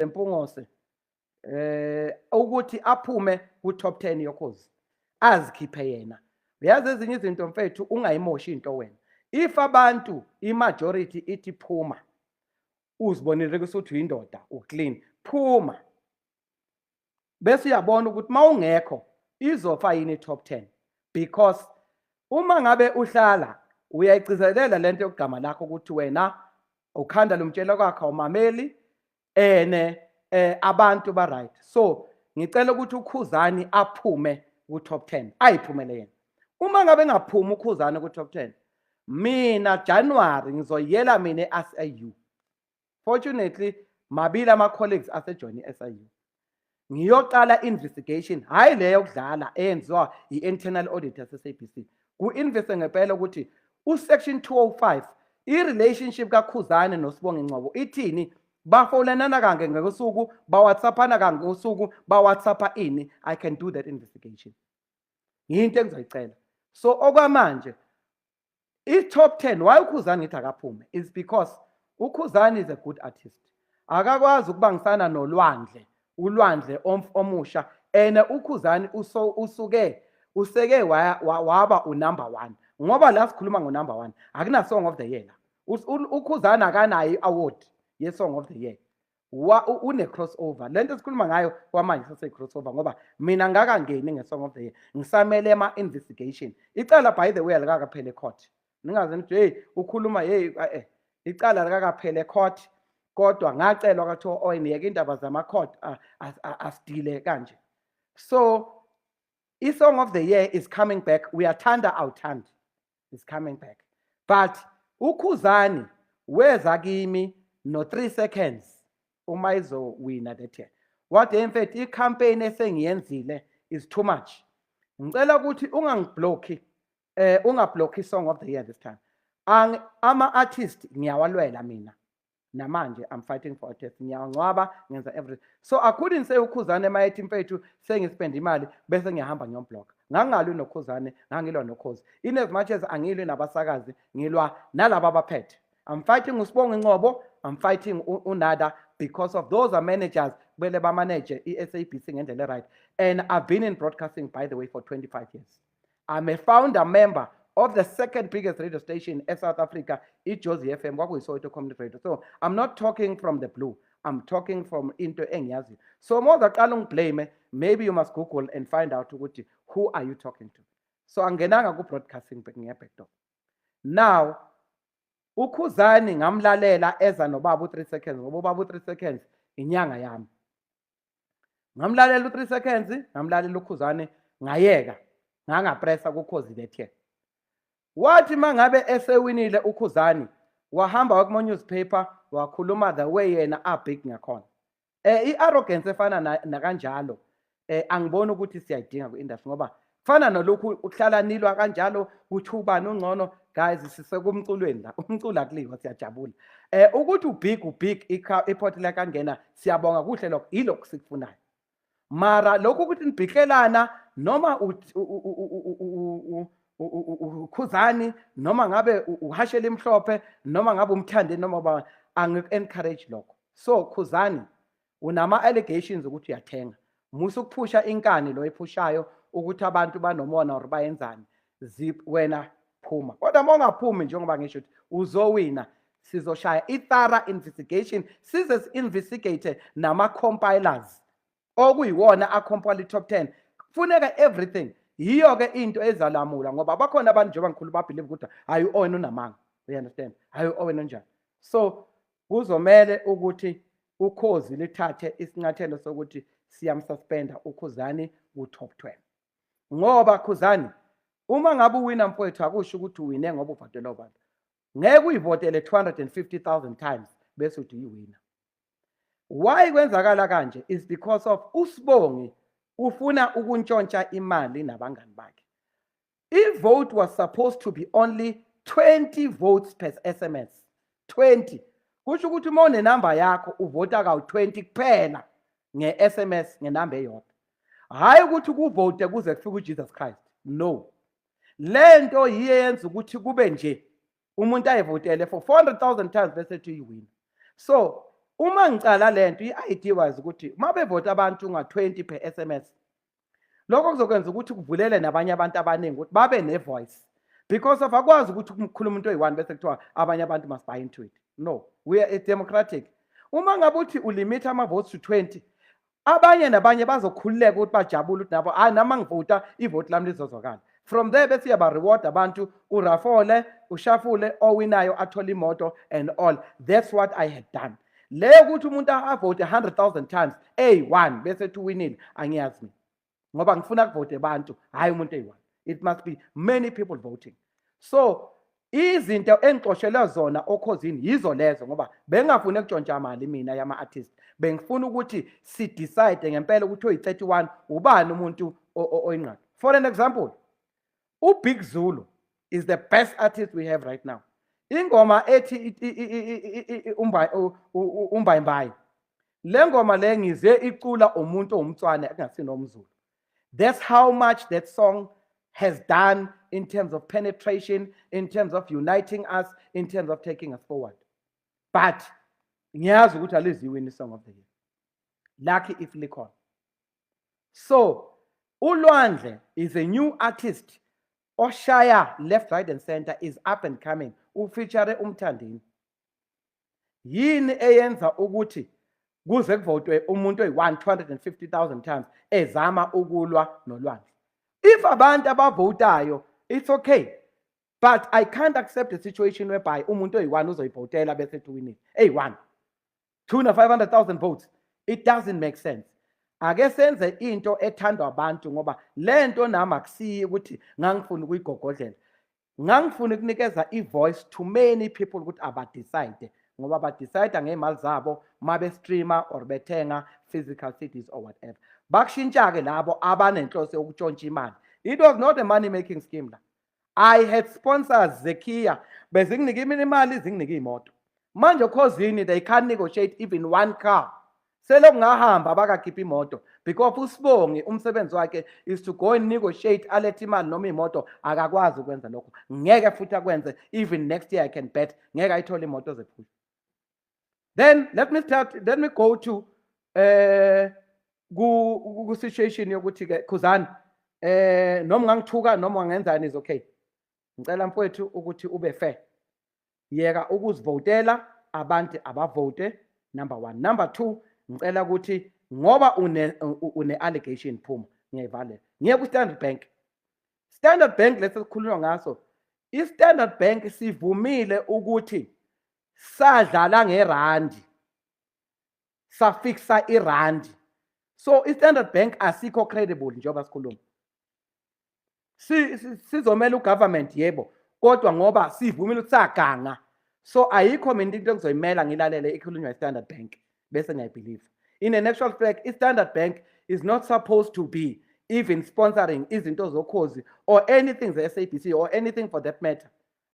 Mpungose ukuthi aphume ku top 10 yokhozi azikhiphe yena. Uyazi ezinye izinto mfethu ungayimoshi into wena. If abantu imajority ithi phuma uzibonile ukuthi uyindoda uclean phuma bese uyabona ukuthi mawungekho izofa yini top 10 because uma ngabe uhlala uyayicizelela lento yokugama lakho ukuthi wena ukhanda lomtshela kwakhe awumameli abantu ba right. So ngicela ukuthi uKhuzani aphume ku top 10 ayiphumele yena. Uma ngabe ngaphuma uKhuzani ku top 10 mina January ngizoyela mina eSIU. Fortunately mabili ama colleagues asejoin eSIU. Ngiyoqala investigation hayi leyo yokudlala eyenziwa iinternal audit yaseSABC. Ku-investe ngempela ukuthi usection 205 i-relationship kaKhuzani noSibonga Ngcobo ithini, bafolenana kange ngosuku, bawhatsappana kange ngosuku, bawhatsappa ini. I can do that investigation. Yinto engizoyicela. So okwamanje i-top 10 why uKhuzani ngithi akaphume is because uKhuzani is a good artist. Akakwazi ukubangisana nolwandle, ulwandle omusha uKhuzani useke waba unumber 1 ngoba la sikhuluma ngo-number 1 akuna song of the year la. uKhuzani akanayo i-award ye song of the year, une crossover. Lento sikhuluma ngayo kwamanje sase crossover ngoba mina ngakangeni nge-song of the year ngisamele ama investigation. Icala by the way alikakaphele court, ningaze nithi hey ukhuluma icala alikakaphele court kodwa ngacelwa kwathiwa oyiniyeke indaba zama court asidile kanje. So i-song of the year is coming back. Uyathanda awuthandi is coming back, but uKhuzani weza kimi no 3 seconds uma izowina that year. What in fact i-campaign esengiyenzile is too much. Ngicela ukuthi ungablocki song of the year this time. Ama artist ngiyawalwela mina namanje I'm fighting for artists, ngiyangcwaba ngenza everything. So I couldn't say uKhuzani emayethi mfethu sengispend imali bese ngiyahamba ngiyomblock. Ngangalwi noKhuzani, ngangilwa noKhozi. In as much as angilwi nabasakazi ngilwa nalabo abaphethe. I'm fighting uSibonga Ngcobo, I'm fighting uNada because of those are managers bele ba manage iSABC ngendlela right. And I've been in broadcasting by the way for 25 years. I'm a founder member of the second biggest radio station in South Africa, iJozi FM, kwakuyiSoweto Community Radio. So I'm not talking from the blue, I'm talking from into engiyazi. So more than blame, maybe you must Google and find out who are you talking to. So angenanga ku broadcasting back door. Now uKhuzani ngamlalela eza nobaba u3 seconds ngoba ubaba u3 seconds inyanga yami. Ngamlalela u3 seconds, ngamlalela uKhuzani ngayeka ngangapressa kuKhozi lethe. Wathi mangabe esewinile uKhuzani wahamba kuma newspaper wakhuluma the way yena abig ngakhona. I-arrogance efana na kanjalo angiboni ukuthi siyayidinga ku-industry ngoba fana nolokhu uhlala nilwa kanjalo uthi ubani ungcono. Guys sisekumculweni la, umculo akuliwa siyajabula. Ukuthi ubig iphothi la kangena siyabonga kuhle lokho ilokho sikufunayo. Mara lokho ukuthi nibhikelana noma uKhuzani noma ngabe uhashela imhlophe noma ngabe umthande noma angi-encourage lokho. So Khuzani unama allegations ukuthi uyathenga. Musu ukuphusha inkani lo ephushayo ukuthi abantu banomona or bayenzani. Zip wena phuma. Kodwa mongaphumi njengoba ngisho ukuthi uzowina, sizoshaya i-thorough investigation, size investigate nama compilers okuyiwona acompile top 10. Kufuneka everything. Yiyo ke into ezalamula ngoba bakhona abantu njengoba ngikhulu ba believe ukuthi hayi owena unamanga. You understand? Hayi owena njani. So kuzomela ukuthi uKhozi lithathe isinyathelo sokuthi siyamsuspenda uKhuzani ku top 12. Ngoba Khuzani uma ngabe uwina mfowethu akusho ukuthi uwine ngoba uvotela abantu. Ngeke uyivotele 250,000 times bese uthi uyiwina. Why kwenzakala kanje is because of uSibongi ufuna ukuntshontsha imali nabangani bakhe. If vote was supposed to be only 20 votes per SMS. 20. Kusho ukuthi uma unenamba yakho uvota ka20 kuphela nge-SMS ngenamba eyodwa. Hayi ukuthi kuvote kuze kufike uJesus Christ. No. Lento yiyenza ukuthi kube nje umuntu ayevotele for 400,000 times bese ethi uyiwina. So uma ngicala lento i-idea wise ukuthi mabevota abantu nga-20 per SMS, lokho kuzokwenza ukuthi kuvulele nabanye abantu abaningi ukuthi babe ne-voice, because of akwazi ukuthi kukhuluma umuntu oyi-1 bese kuthiwa abanye abantu must buy into it. No, we are democratic. Uma ngabe uthi ulimit ama-votes to 20, abanye nabanye bazokhululeka ukuthi bajabule ukuthi nabo hayi nama ngivota ivoti lami lizozwakala. From there bese uyaba-reward abantu, urafole, ushafule, owinayo athole imoto and all. That's what I had done. Leyo ukuthi umuntu avote 100,000 times A1 bese tuwinile angiyazi mina, ngoba ngifuna kuvote abantu hayi umuntu A1. It must be many people voting. So izinto engixoshelwe zona okhosini yizo lezo, ngoba bengafuni ukutshontsha imali mina yama-artist. Bengifuna ukuthi si-decide ngempela ukuthi oyi-31 ubani umuntu oyinqaba. For an example, uBig Zulu is the best artist we have right now. Ingoma ethi umbayimbayi, le ngoma le ngize icula umuntu owumtswana engasinomzulu. That's how much that song has done in terms of penetration, in terms of uniting us, in terms of taking us forward. But ngiyazi ukuthi aliziwe in Song of the Year. Lucky if likhona. So uLwandle is a new artist. Oshaya left, right and center is up and coming. Ufeature umthandini. Yini eyenza ukuthi kuze kuvotwe umuntu oyi-150,000 times ezama ukulwa noLwandle? If abantu abavotayo, it's okay. But I can't accept a situation whereby umuntu oyi-1 uzoyivotela bese tuwinile. A1. 200,000 votes. It doesn't make sense. Ake senze into ethandwa abantu, ngoba lento nami akusiyi ukuthi ngangifuna ukuyigogodlela. Ngangifuna ukunikeza i-voice to many people ukuthi abadecide, ngoba badecide ngeimali zabo mabe streamer or bethenga physical CDs or whatever. Bakushintsha-ke labo abanenhloso yokutshontsha imali. It was not a money making scheme la. I had sponsors Zekia bezinginike imali zinginike imoto. Manje khosini they can't negotiate even one car. Selo ngahamba bakakhipha imoto because uSibongi umsebenzi wakhe is to go and negotiate alethe imali noma imoto, akakwazi ukwenza lokho. Ngeke futhi akwenze. Even next year I can bet ngeke ayithole imoto zephusha. Then let me go to ku situation yokuthi ke Khuzani noma ngangithuka noma ngenzani is okay. Ngicela mfowethu ukuthi ube fair. Yeka ukuzivotela abantu abavote, number 1. Number 2, ngicela ukuthi ngoba une allegation phuma ngiyayivalela. Ngiye ku Standard Bank. Standard Bank lesikhuluma ngaso. I-Standard Bank sivumile ukuthi sadlala ngerandi. Safixa irandi. So i-Standard Bank asikho credible njengoba sikhuluma. Sizomela ugovernment yebo, kodwa ngoba sivumile ukuthi saganga. So ayikho mina into engizoyimela ngilalele ikhulunywa i-Standard Bank bese ngiyayibelieve. In an actual fact, i-Standard Bank is not supposed to be even sponsoring izinto zokhozi or anything ze-SABC or anything for that matter.